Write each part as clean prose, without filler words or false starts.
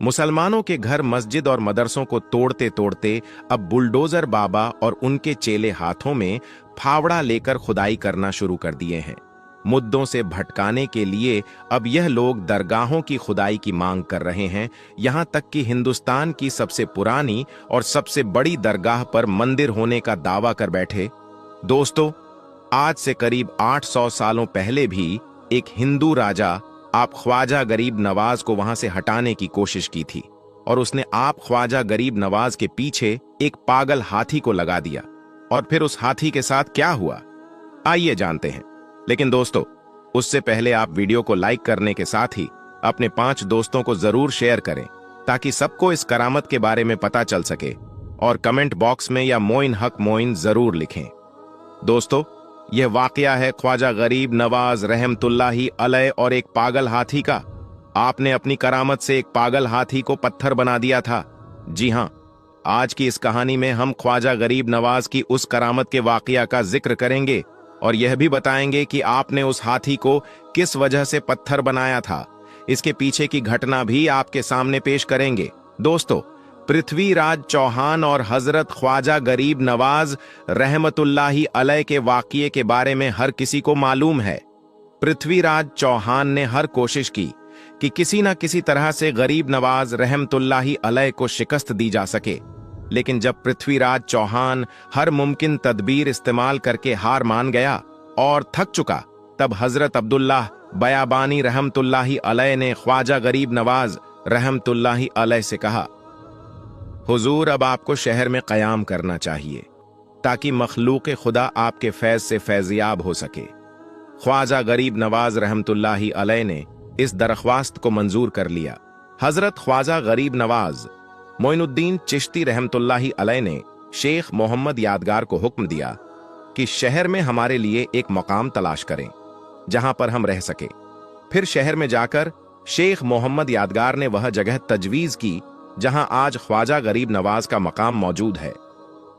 मुसलमानों के घर, मस्जिद और मदरसों को तोड़ते तोड़ते अब बुलडोजर बाबा और उनके चेले हाथों में फावड़ा लेकर खुदाई करना शुरू कर दिए हैं। मुद्दों से भटकाने के लिए अब यह लोग दरगाहों की खुदाई की मांग कर रहे हैं। यहां तक कि हिंदुस्तान की सबसे पुरानी और सबसे बड़ी दरगाह पर मंदिर होने का दावा कर बैठे। दोस्तों, आज से करीब 800 सालों पहले भी एक हिंदू राजा आप ख्वाजा गरीब नवाज को वहां से हटाने की कोशिश की थी और उसने आप ख्वाजा गरीब नवाज के पीछे एक पागल हाथी को लगा दिया। और फिर उस हाथी के साथ क्या हुआ, आइए जानते हैं। लेकिन दोस्तों, उससे पहले आप वीडियो को लाइक करने के साथ ही अपने 5 दोस्तों को जरूर शेयर करें ताकि सबको इस करामत के बारे में पता चल सके, और कमेंट बॉक्स में या मोइन हक मोइन जरूर लिखें। दोस्तों, यह वाकया है ख्वाजा गरीब नवाज रहमतुल्लाही अलैह और एक पागल हाथी का। आपने अपनी करामत से एक पागल हाथी को पत्थर बना दिया था। जी हां, आज की इस कहानी में हम ख्वाजा गरीब नवाज की उस करामत के वाकया का जिक्र करेंगे और यह भी बताएंगे कि आपने उस हाथी को किस वजह से पत्थर बनाया था। इसके पीछे की घटना भी आपके सामने पेश करेंगे। दोस्तों, पृथ्वीराज चौहान और हजरत ख्वाजा गरीब नवाज रहमतुल्लाही अलैह के वाकये के बारे में हर किसी को मालूम है। पृथ्वीराज चौहान ने हर कोशिश की कि किसी न किसी तरह से गरीब नवाज रहमतुल्लाही अलैह को शिकस्त दी जा सके, लेकिन जब पृथ्वीराज चौहान हर मुमकिन तदबीर इस्तेमाल करके हार मान गया और थक चुका, तब हजरत अब्दुल्लाह बयाबानी रहमतुल्लाही अलैह ने ख्वाजा गरीब नवाज रहमतुल्लाही अलैह से कहा, हुजूर, अब आपको शहर में क़याम करना चाहिए ताकि मखलूक खुदा आपके फैज से फैज़याब हो सके। ख्वाजा गरीब नवाज रहमतुल्लाही अलैह ने इस दरख्वास्त को मंजूर कर लिया। हजरत ख्वाजा गरीब नवाज मोइनुद्दीन चिश्ती रहमतुल्लाही अलैह ने शेख मोहम्मद यादगार को हुक्म दिया कि शहर में हमारे लिए एक मकाम तलाश करें जहां पर हम रह सके। फिर शहर में जाकर शेख मोहम्मद यादगार ने वह जगह तजवीज़ की जहां आज ख्वाजा गरीब नवाज का मकाम मौजूद है।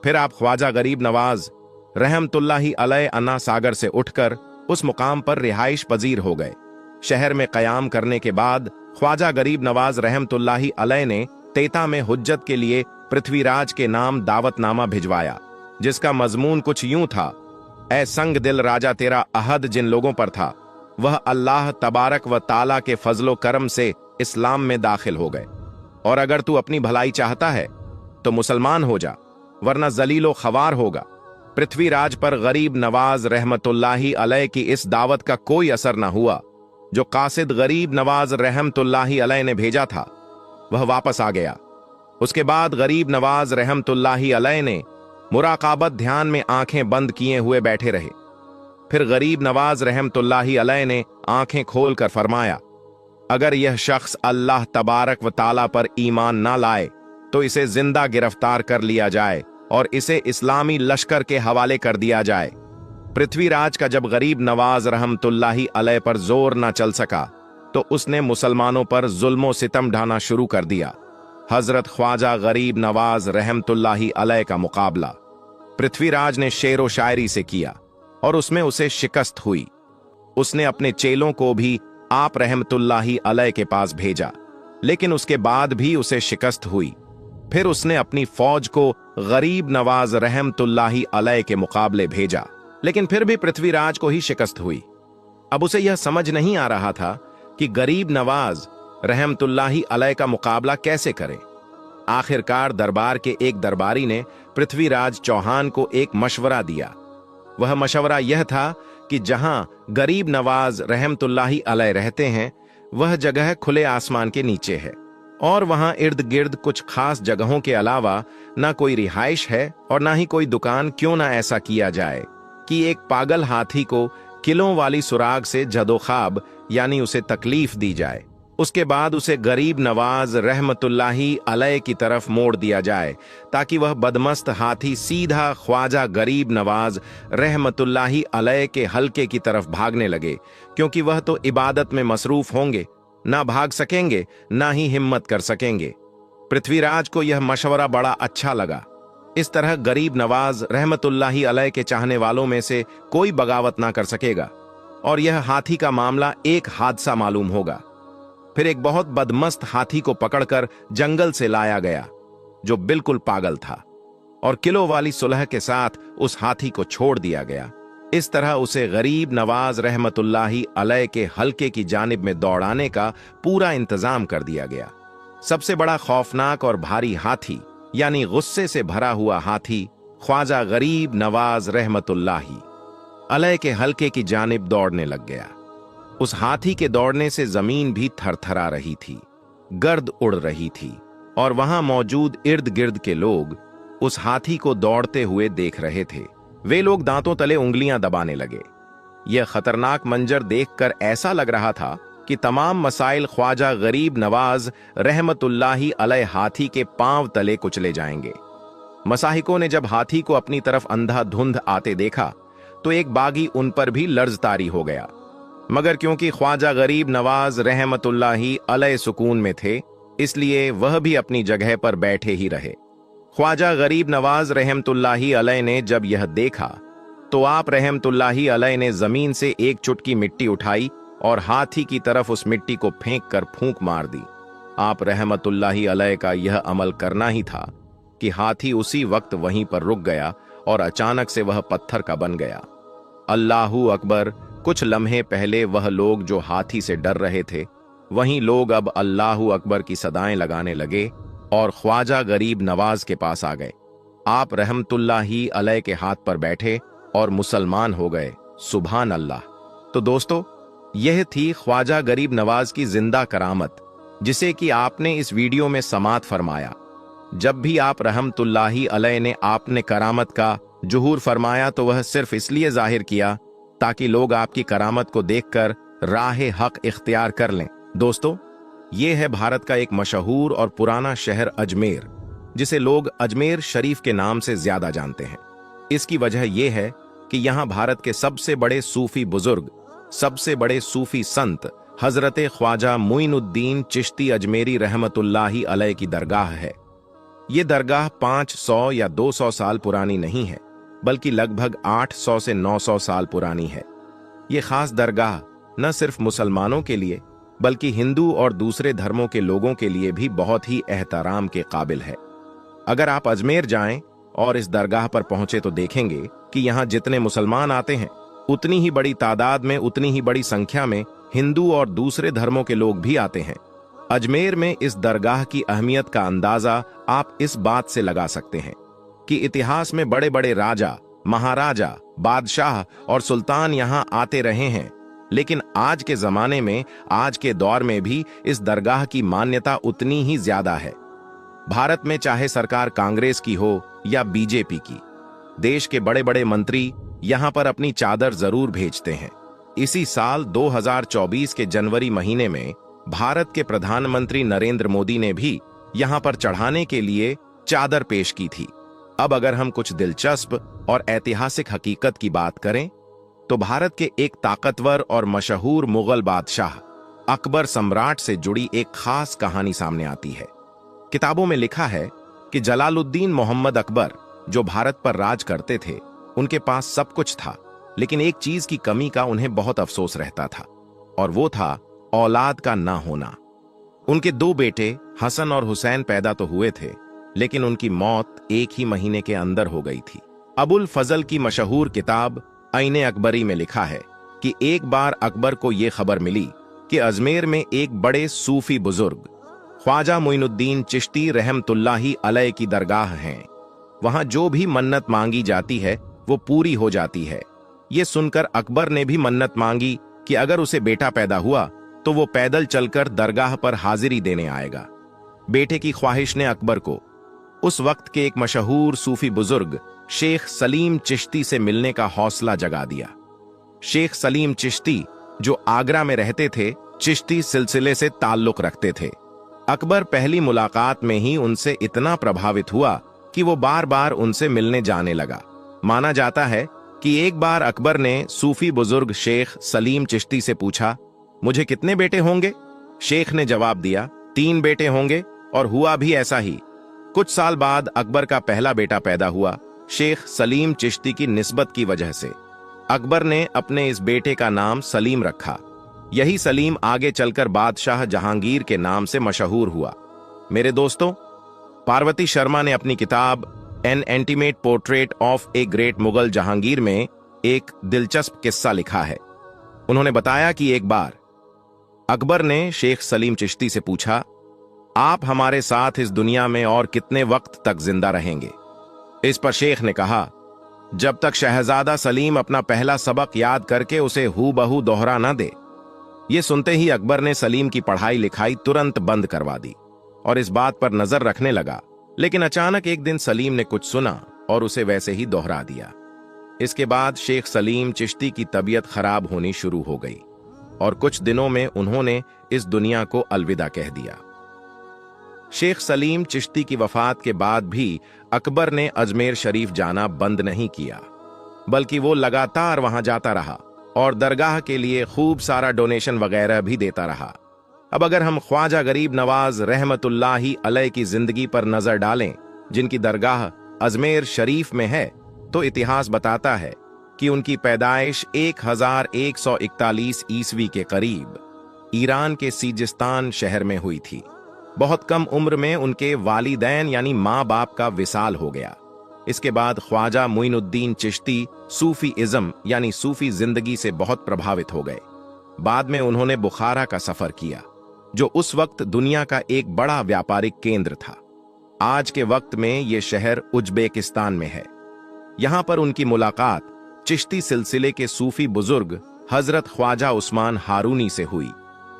फिर आप ख्वाजा गरीब नवाज रहमतुल्लाही अलैह अन्ना सागर से उठकर उस मुकाम पर रिहाइश पजीर हो गए। शहर में क़याम करने के बाद ख्वाजा गरीब नवाज रहमतुल्लाही अलैह ने तेता में हुज्जत के लिए पृथ्वीराज के नाम दावतनामा भिजवाया, जिसका मजमून कुछ यूं था, ऐ संग दिल राजा, तेरा अहद जिन लोगों पर था वह अल्लाह तबारक व ताला के फजलो करम से इस्लाम में दाखिल हो गए, और अगर तू अपनी भलाई चाहता है तो मुसलमान हो जा, वरना जलीलो खवार होगा। पृथ्वीराज पर गरीब नवाज रहमतुल्लाही अलैह की इस दावत का कोई असर न हुआ। जो कासिद गरीब नवाज रहमतुल्लाही अलैह ने भेजा था वह वापस आ गया। उसके बाद गरीब नवाज रहमतुल्लाही अलैह ने मुराकाबत ध्यान में आंखें बंद किए हुए बैठे रहे। फिर गरीब नवाज रहमतुल्लाही अलैह ने आंखें खोलकर फरमाया, अगर यह शख्स अल्लाह तबारक व ताला पर ईमान ना लाए तो इसे जिंदा गिरफ्तार कर लिया जाए और इसे इस्लामी लश्कर के हवाले कर दिया जाए। पृथ्वीराज का जब गरीब नवाज रहमतुल्लाही अलैह पर जोर ना चल सका तो उसने मुसलमानों पर जुल्म व सितम ढाना शुरू कर दिया। हजरत ख्वाजा गरीब नवाज रहमतुल्लाही अलैह का मुकाबला पृथ्वीराज ने शेरो शायरी से किया और उसमें उसे शिकस्त हुई। उसने अपने चेलों को भी आप रहमतुल्लाही अलैह के पास भेजा, लेकिन उसके बाद भी उसे शिकस्त हुई। फिर उसने अपनी फौज को गरीब नवाज रहमतुल्लाही अलैह के मुकाबले भेजा, लेकिन फिर भी पृथ्वीराज को ही शिकस्त हुई। अब उसे यह समझ नहीं आ रहा था कि गरीब नवाज रहमतुल्लाही अलैह का मुकाबला कैसे करें। आखिरकार दरबार के एक दरबारी ने पृथ्वीराज चौहान को एक मशवरा दिया। वह मशवरा यह था कि जहां गरीब नवाज रहमतुल्लाही अलैह रहते हैं वह जगह खुले आसमान के नीचे है और वहां इर्द गिर्द कुछ खास जगहों के अलावा ना कोई रिहाइश है और ना ही कोई दुकान। क्यों ना ऐसा किया जाए कि एक पागल हाथी को किलों वाली सुराग से जदोखाब यानी उसे तकलीफ दी जाए, उसके बाद उसे गरीब नवाज रहमतुल्लाही अलैह की तरफ मोड़ दिया जाए ताकि वह बदमस्त हाथी सीधा ख्वाजा गरीब नवाज रहमतुल्लाही अलैह के हल्के की तरफ भागने लगे, क्योंकि वह तो इबादत में मसरूफ होंगे, ना भाग सकेंगे ना ही हिम्मत कर सकेंगे। पृथ्वीराज को यह मशवरा बड़ा अच्छा लगा। इस तरह गरीब नवाज रहमतुल्लाही अलैह के चाहने वालों में से कोई बगावत ना कर सकेगा और यह हाथी का मामला एक हादसा मालूम होगा। फिर एक बहुत बदमस्त हाथी को पकड़कर जंगल से लाया गया, जो बिल्कुल पागल था, और किलो वाली सुलह के साथ उस हाथी को छोड़ दिया गया। इस तरह उसे गरीब नवाज रहमतुल्लाही अलैह के हल्के की जानिब में दौड़ाने का पूरा इंतजाम कर दिया गया। सबसे बड़ा खौफनाक और भारी हाथी, यानी गुस्से से भरा हुआ हाथी, ख्वाजा गरीब नवाज रहमतुल्लाही अलैह के हल्के की जानिब दौड़ने लग गया। उस हाथी के दौड़ने से जमीन भी थरथरा रही थी, गर्द उड़ रही थी, और वहां मौजूद इर्द गिर्द के लोग उस हाथी को दौड़ते हुए देख रहे थे। वे लोग दांतों तले उंगलियां दबाने लगे। यह खतरनाक मंजर देखकर ऐसा लग रहा था कि तमाम मसाइल ख्वाजा गरीब नवाज रहमतुल्लाही अलैह हाथी के पांव तले कुचले जाएंगे। मसाहिकों ने जब हाथी को अपनी तरफ अंधाधुंध आते देखा तो एक बागी उन पर भी लर्जतारी हो गया, मगर क्योंकि ख्वाजा गरीब नवाज रहमतुल्लाही अलैह सुकून में थे, इसलिए वह भी अपनी जगह पर बैठे ही रहे। ख्वाजा गरीब नवाज रहमतुल्लाही अलैह ने जब यह देखा तो आप रहमतुल्लाही अलैह ने जमीन से एक चुटकी मिट्टी उठाई और हाथी की तरफ उस मिट्टी को फेंक कर फूंक मार दी। आप रहमतुल्लाही अलैह का यह अमल करना ही था कि हाथी उसी वक्त वहीं पर रुक गया और अचानक से वह पत्थर का बन गया। अल्लाहू अकबर। कुछ लम्हे पहले वह लोग जो हाथी से डर रहे थे, वहीं लोग अब अल्लाहू अकबर की सदाएं लगाने लगे और ख्वाजा गरीब नवाज के पास आ गए। आप रहमतुल्लाही अलैह के हाथ पर बैठे और मुसलमान हो गए। सुभान अल्लाह। तो दोस्तों, यह थी ख्वाजा गरीब नवाज की जिंदा करामत, जिसे कि आपने इस वीडियो में समात फरमाया। जब भी आप रहमतुल्लाही अलैह ने आपने करामत का जुहूर फरमाया तो वह सिर्फ इसलिए जाहिर किया ताकि लोग आपकी करामत को देखकर राह हक इख्तियार कर लें। दोस्तों, यह है भारत का एक मशहूर और पुराना शहर अजमेर, जिसे लोग अजमेर शरीफ के नाम से ज्यादा जानते हैं। इसकी वजह यह है कि यहाँ भारत के सबसे बड़े सूफी बुजुर्ग, सबसे बड़े सूफी संत हजरत ख्वाजा मुइनुद्दीन चिश्ती अजमेरी रहमतुल्लाही अलैह की दरगाह है। ये दरगाह 500 या 200 साल पुरानी नहीं है, बल्कि लगभग 800 से 900 साल पुरानी है। ये खास दरगाह न सिर्फ मुसलमानों के लिए बल्कि हिंदू और दूसरे धर्मों के लोगों के लिए भी बहुत ही एहतराम के काबिल है। अगर आप अजमेर जाएं और इस दरगाह पर पहुंचे तो देखेंगे कि यहाँ जितने मुसलमान आते हैं, उतनी ही बड़ी तादाद में, उतनी ही बड़ी संख्या में हिंदू और दूसरे धर्मों के लोग भी आते हैं। अजमेर में इस दरगाह की अहमियत का अंदाजा आप इस बात से लगा सकते हैं कि इतिहास में बड़े बड़े राजा, महाराजा, बादशाह और सुल्तान यहाँ आते रहे हैं, लेकिन आज के जमाने में, आज के दौर में भी इस दरगाह की मान्यता उतनी ही ज्यादा है। भारत में चाहे सरकार कांग्रेस की हो या बीजेपी की, देश के बड़े बड़े मंत्री यहाँ पर अपनी चादर जरूर भेजते हैं। इसी साल 2024 के जनवरी महीने में भारत के प्रधानमंत्री नरेंद्र मोदी ने भी यहाँ पर चढ़ाने के लिए चादर पेश की थी। अब अगर हम कुछ दिलचस्प और ऐतिहासिक हकीकत की बात करें तो भारत के एक ताकतवर और मशहूर मुगल बादशाह अकबर सम्राट से जुड़ी एक खास कहानी सामने आती है। किताबों में लिखा है कि जलालुद्दीन मोहम्मद अकबर जो भारत पर राज करते थे, उनके पास सब कुछ था, लेकिन एक चीज की कमी का उन्हें बहुत अफसोस रहता था, और वो था औलाद का ना होना। उनके 2 बेटे हसन और हुसैन पैदा तो हुए थे, लेकिन उनकी मौत एक ही महीने के अंदर हो गई थी। अबुल फजल की मशहूर किताब ऐन अकबरी में लिखा है कि एक बार अकबर को यह खबर मिली कि अजमेर में एक बड़े सूफी बुजुर्ग ख्वाजा मुइनुद्दीन चिश्ती रहमतुल्लाही अलैह की दरगाह है। वहां जो भी मन्नत मांगी जाती है वो पूरी हो जाती है। ये सुनकर अकबर ने भी मन्नत मांगी कि अगर उसे बेटा पैदा हुआ तो वो पैदल चलकर दरगाह पर हाजिरी देने आएगा। बेटे की ख्वाहिश ने अकबर को उस वक्त के एक मशहूर सूफी बुजुर्ग शेख सलीम चिश्ती से मिलने का हौसला जगा दिया। शेख सलीम चिश्ती जो आगरा में रहते थे, चिश्ती सिलसिले से ताल्लुक रखते थे। अकबर पहली मुलाकात में ही उनसे इतना प्रभावित हुआ कि वो बार बार उनसे मिलने जाने लगा। माना जाता है कि एक बार अकबर ने सूफी बुजुर्ग शेख सलीम चिश्ती से पूछा, मुझे कितने बेटे होंगे? शेख ने जवाब दिया, 3 बेटे होंगे, और हुआ भी ऐसा ही। कुछ साल बाद अकबर का पहला बेटा पैदा हुआ। शेख सलीम चिश्ती की निस्बत की वजह से अकबर ने अपने इस बेटे का नाम सलीम रखा, यही सलीम आगे चलकर बादशाह जहांगीर के नाम से मशहूर हुआ। मेरे दोस्तों, पार्वती शर्मा ने अपनी किताब N intimate portrait of a great Mughal Jahangir में एक दिलचस्प किस्सा लिखा है। उन्होंने बताया कि एक बार अकबर ने शेख सलीम चिश्ती से पूछा, आप हमारे साथ इस दुनिया में और कितने वक्त तक जिंदा रहेंगे? इस पर शेख ने कहा, जब तक शहजादा सलीम अपना पहला सबक याद करके उसे हूबहू दोहरा न दे। यह सुनते ही अकबर ने सलीम की पढ़ाई लिखाई तुरंत बंद करवा दी और इस बात पर नजर रखने लगा। लेकिन अचानक एक दिन सलीम ने कुछ सुना और उसे वैसे ही दोहरा दिया। इसके बाद शेख सलीम चिश्ती की तबीयत खराब होनी शुरू हो गई और कुछ दिनों में उन्होंने इस दुनिया को अलविदा कह दिया। शेख सलीम चिश्ती की वफात के बाद भी अकबर ने अजमेर शरीफ जाना बंद नहीं किया, बल्कि वो लगातार वहां जाता रहा और दरगाह के लिए खूब सारा डोनेशन वगैरह भी देता रहा। अब अगर हम ख्वाजा गरीब नवाज रहमतुल्लाही अलैह की जिंदगी पर नजर डालें, जिनकी दरगाह अजमेर शरीफ में है, तो इतिहास बताता है कि उनकी पैदाइश 1141 ईस्वी के करीब ईरान के सीजिस्तान शहर में हुई थी। बहुत कम उम्र में उनके वालिदैन यानी माँ बाप का विसाल हो गया। इसके बाद ख्वाजा मुइनुद्दीन चिश्ती सूफी इज्म यानी सूफी जिंदगी से बहुत प्रभावित हो गए। बाद में उन्होंने बुखारा का सफर किया, जो उस वक्त दुनिया का एक बड़ा व्यापारिक केंद्र था। आज के वक्त में यह शहर उज्बेकिस्तान में है। यहां पर उनकी मुलाकात चिश्ती सिलसिले के सूफी बुजुर्ग हजरत ख्वाजा उस्मान हारूनी से हुई।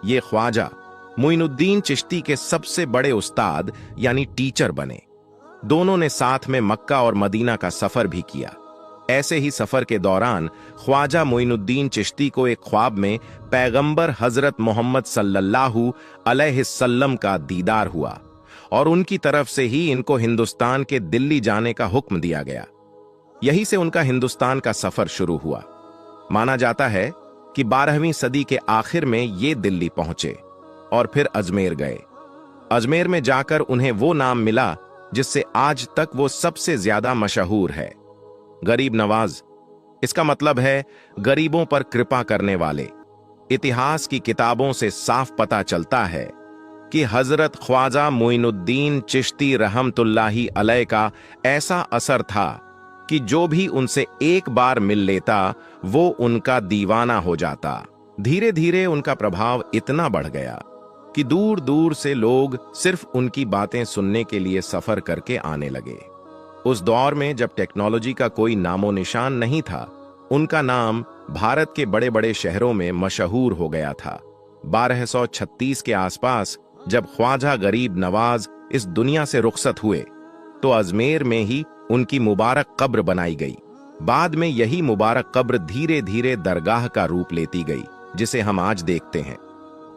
ये ख्वाजा मुइनुद्दीन चिश्ती के सबसे बड़े उस्ताद यानी टीचर बने। दोनों ने साथ में मक्का और मदीना का सफर भी किया। ऐसे ही सफर के दौरान ख्वाजा मुइनुद्दीन चिश्ती को एक ख्वाब में पैगंबर हजरत मोहम्मद सल्लल्लाहु अलैहि वसल्लम का दीदार हुआ और उनकी तरफ से ही इनको हिंदुस्तान के दिल्ली जाने का हुक्म दिया गया। यहीं से उनका हिंदुस्तान का सफर शुरू हुआ। माना जाता है कि 12वीं सदी के आखिर में ये दिल्ली पहुंचे और फिर अजमेर गए। अजमेर में जाकर उन्हें वो नाम मिला जिससे आज तक वो सबसे ज्यादा मशहूर है, गरीब नवाज। इसका मतलब है गरीबों पर कृपा करने वाले। इतिहास की किताबों से साफ पता चलता है कि हजरत ख्वाजा मुइनुद्दीन चिश्ती रहमतुल्लाही अलैह का ऐसा असर था कि जो भी उनसे एक बार मिल लेता वो उनका दीवाना हो जाता। धीरे धीरे उनका प्रभाव इतना बढ़ गया कि दूर दूर से लोग सिर्फ उनकी बातें सुनने के लिए सफर करके आने लगे। उस दौर में जब टेक्नोलॉजी का कोई नामो निशान नहीं था, उनका नाम भारत के बड़े बड़े शहरों में मशहूर हो गया था। 1236 के आसपास जब ख्वाजा गरीब नवाज इस दुनिया से रुखसत हुए तो अजमेर में ही उनकी मुबारक कब्र बनाई गई। बाद में यही मुबारक कब्र धीरे धीरे दरगाह का रूप लेती गई, जिसे हम आज देखते हैं।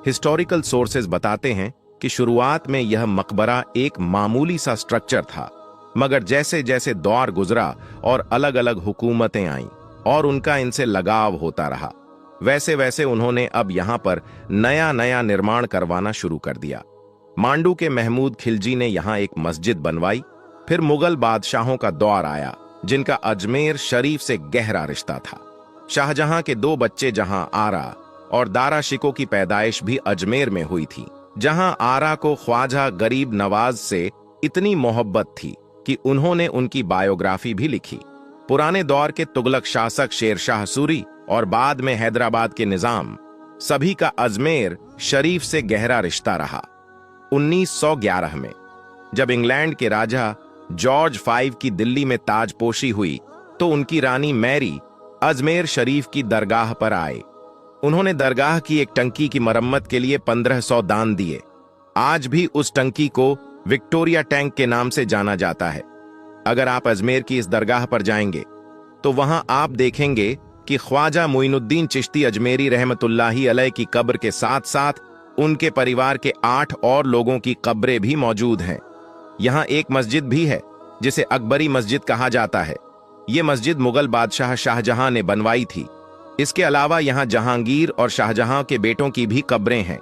हिस्टोरिकल सोर्सेज बताते हैं कि शुरुआत में यह मकबरा एक मामूली सा स्ट्रक्चर था, मगर जैसे जैसे दौर गुजरा और अलग अलग हुकूमतें आईं और उनका इनसे लगाव होता रहा, वैसे वैसे उन्होंने अब यहां पर नया नया निर्माण करवाना शुरू कर दिया। मांडू के महमूद खिलजी ने यहां एक मस्जिद बनवाई। फिर मुगल बादशाहों का दौर आया, जिनका अजमेर शरीफ से गहरा रिश्ता था। शाहजहां के 2 बच्चे जहां आरा और दारा शिको की पैदाइश भी अजमेर में हुई थी, जहां आरा को ख्वाजा गरीब नवाज से इतनी मोहब्बत थी कि उन्होंने उनकी बायोग्राफी भी लिखी। पुराने दौर के तुगलक शासक शेरशाह सूरी और बाद में हैदराबाद के निजाम, सभी का अजमेर शरीफ से गहरा रिश्ता रहा। 1911 में जब इंग्लैंड के राजा जॉर्ज 5 की दिल्ली में ताजपोशी हुई तो उनकी रानी मैरी अजमेर शरीफ की दरगाह पर आए। उन्होंने दरगाह की एक टंकी की मरम्मत के लिए 1500 दान दिए। आज भी उस टंकी को विक्टोरिया टैंक के नाम से जाना जाता है। अगर आप अजमेर की इस दरगाह पर जाएंगे तो वहां आप देखेंगे कि ख्वाजा मुइनुद्दीन चिश्ती अजमेरी रहमतुल्लाही अलैह की कब्र के साथ साथ उनके परिवार के 8 और लोगों की कब्रें भी मौजूद हैं। यहाँ एक मस्जिद भी है जिसे अकबरी मस्जिद कहा जाता है। ये मस्जिद मुगल बादशाह शाहजहां ने बनवाई थी। इसके अलावा यहाँ जहांगीर और शाहजहां के बेटों की भी कब्रें हैं।